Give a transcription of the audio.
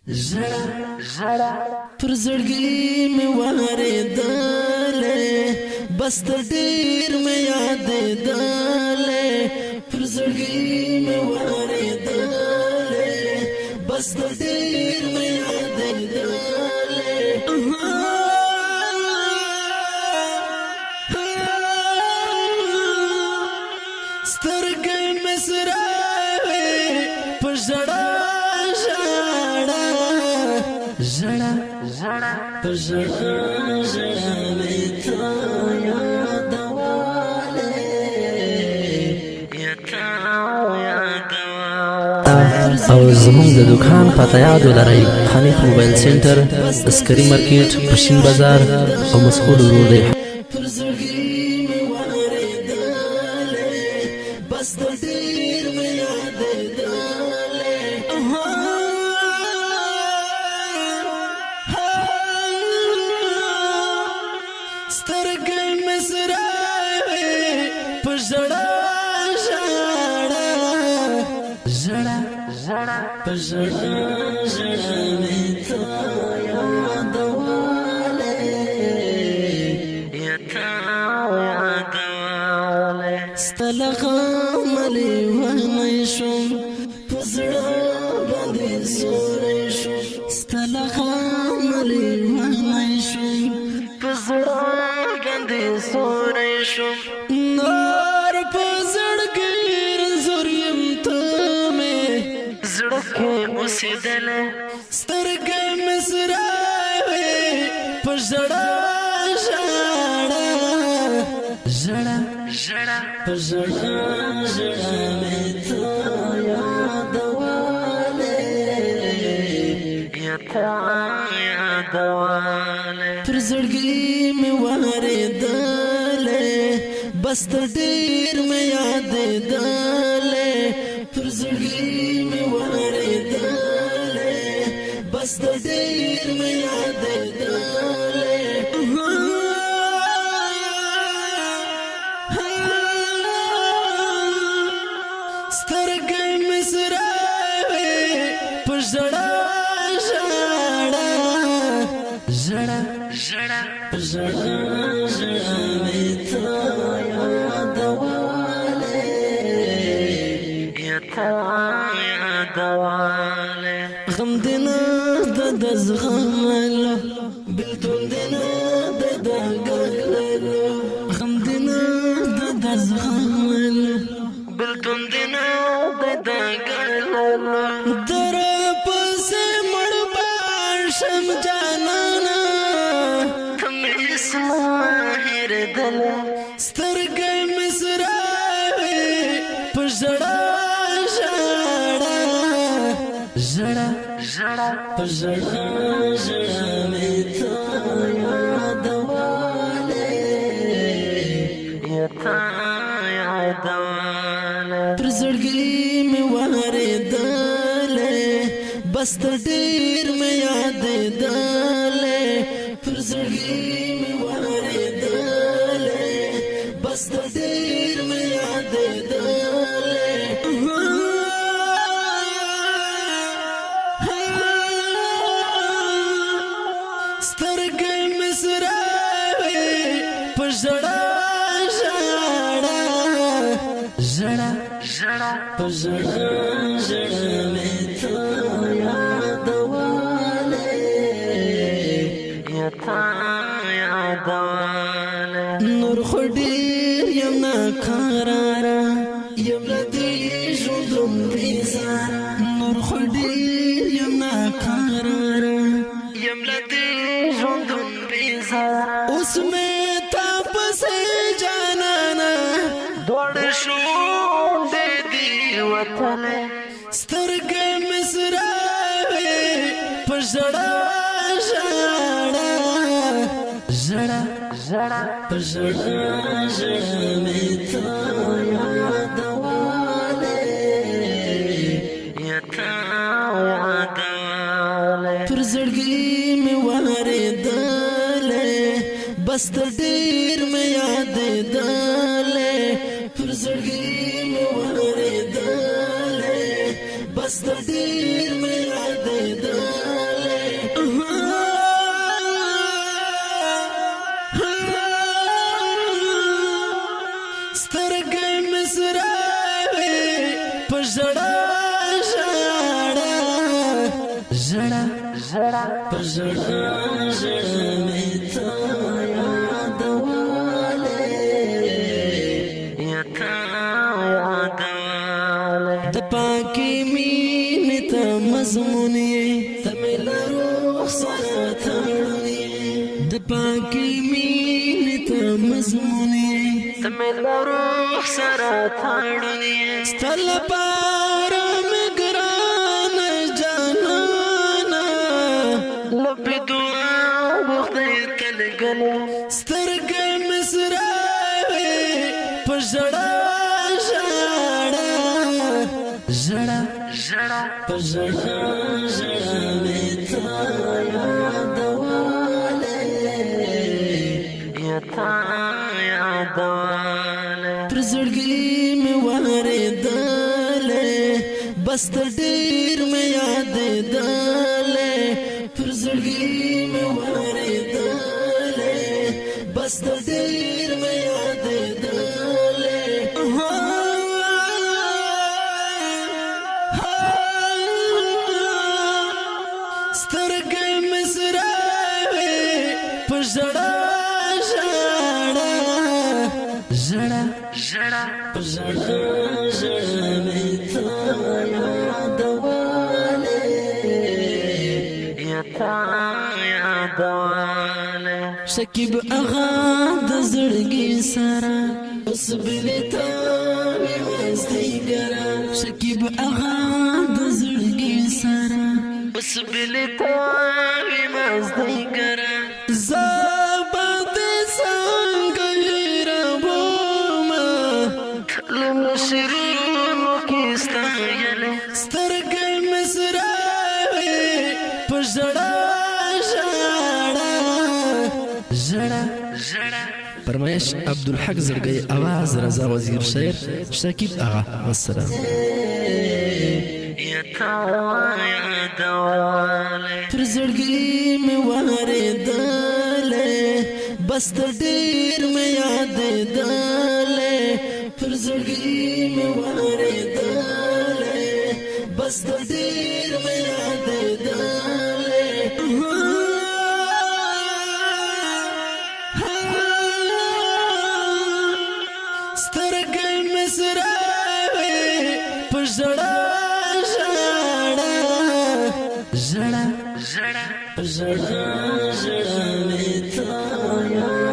ژړا پر زړګي مې واردلې بس تر ډېر مې یادېدلې پر زړګي مې واردلې بس تر ډېر مې یادېدلې سترګې مې سره وې په ژړا په ژړا مې تا یادولې او زمونږ د دکان پته یاد ولرئ حنیف موبایل سنټر عسکري مارکیټ پشین بازار او مسعود ورور دی پر زړګي مې واردلې بس تر ډېر مې یادېدلې سترګې مې سره وې په ژړا په ژړا مې تا یادولې ستا له غمه لیونی شوم په زړه باندې سوری شوم ستا له غمه لیونی شوم په زړه باندې سوری شوم نور په زړګي رنځور یم ته مې زړه کې اوسېدلې سترګې مې سره وې په ژړا په ژړا مې تا یادولې پر زړګي مې واردلې بس تر ډېر مې یادېدلې پر زړګي مې واردلې بس تر ډېر مې یادېدلې سترګې مې سره وې په ژړا په ژړا مې تا یادولې غم دې نه د زغملو بېلتون دې نه د ګرلو غم دې نه د زغملو بېلتون دې نه د ګرلو در پسې مړ بار شم جانانه ته مې هېرېدله سترګې مې سره وې په ژړا په ژړا مې تا یادولې پر زړګي مې واردلې بس تر ډېر مې یادېدلې پر زړګي مې واردلې بس تر ډېر مې یادېدلې سترګې مې سره وې په ژړا په ژړا مې تا یادولې نور خو ډېر یم ناقراره یم له دې ژوندون بیزاره نور خو ډېر یم ناقراره یم له دې ژوندون بیزاره اوس مې تا پسې جانانه دواړه شونډې دي وتلې سترګې مې سره وې په ژړا په ژړا مې تا یادولې پر زړګي مې واردلې بس تر ډېر مې یادېدلې پر زړګي مې واردلې بس تر ډېر مې یادېدلې سترګې مسراوي په ژړا ژړا ژړا ژړا په ژړا ژړا مې تا یادواله یا تا یادواله د پاکي مینې ته مضمون یې ته مې له روح سره تړلی د پاکي مینې ته مضمون یې ته مې له روح سره تړلی ستا لپاره مې ګرانه جانانه لپې دعا به خدای ته لګلې سترګې مې سراوي په ژړا ژړا ژړا ژړا په ژړا ژړا مې تا یادواله یا تا یادواله پر زړګي مې واردله بس ته ډېر مې یادېدله پر زړګي مې واردله بس ته ډېر مې یادېدله سترګې مې سراوي په ژړا ژړا ژړا ژړا په ژړا ژړا مې تا یادواله یا تا یادواله شکیب اغا د زړګي سره اوس بلې تا مې مازدیګره شکیب اغا د زړګي سره اوس بلې تا مې مازدیګره زبا دې څنګه شیرینو کې ستایله سترګې مې سراوي په ژړا ژړا ژړا ژړا فرمایش عبدالحق زړګی आवाज رضا وزیر شعر شکیب آغا والسلام یا تا یادواله پر زړګي مې واردله بس ته ډېر مې یادېدله پر زړګي مې واردله بس ته ډېر مې یادېدله سترګې مې سراوي په ژړا ژړا ژړا ژړا په ژړا ژړا مې تا